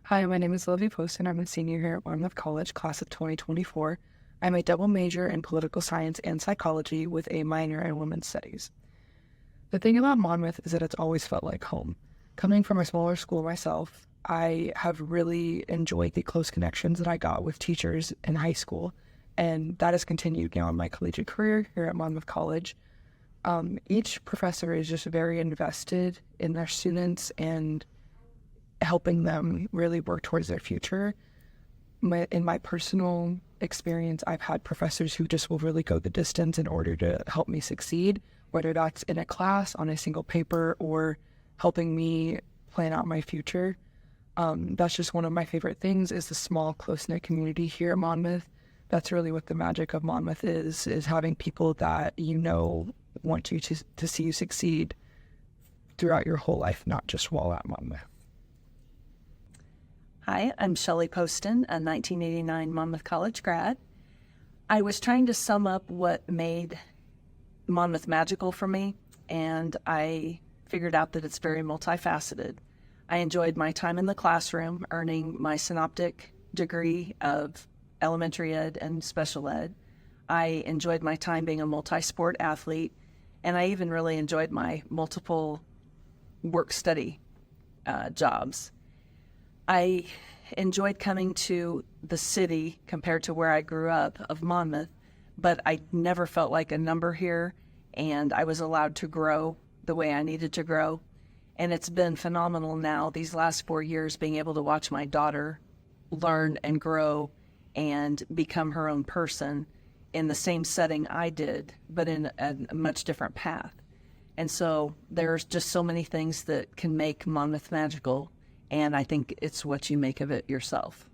Hi, my name is Olivia Postin. I'm a senior here at Monmouth College, class of 2024. I'm a double major in political science and psychology with a minor in women's studies. The thing about Monmouth is that it's always felt like home. Coming from a smaller school myself, I have really enjoyed the close connections that I got with teachers in high school, and that has continued now in my collegiate career here at Monmouth College. Each professor is just very invested in their students and helping them really work towards their future. In my personal experience, I've had professors who just will really go the distance in order to help me succeed, whether that's in a class, on a single paper, or helping me plan out my future. That's just one of my favorite things is the small, close-knit community here at Monmouth. That's really what the magic of Monmouth is having people that want you to see you succeed throughout your whole life, not just while at Monmouth. Hi, I'm Shelley Postin, a 1989 Monmouth College grad. I was trying to sum up what made Monmouth magical for me, and I figured out that it's very multifaceted. I enjoyed my time in the classroom, earning my synoptic degree of elementary ed and special ed. I enjoyed my time being a multi-sport athlete, and I even really enjoyed my multiple work-study jobs. I enjoyed coming to the city compared to where I grew up of Monmouth, but I never felt like a number here, and I was allowed to grow the way I needed to grow. And it's been phenomenal now these last 4 years being able to watch my daughter learn and grow and become her own person in the same setting I did, but in a much different path. And so there's just so many things that can make Monmouth magical. And I think it's what you make of it yourself.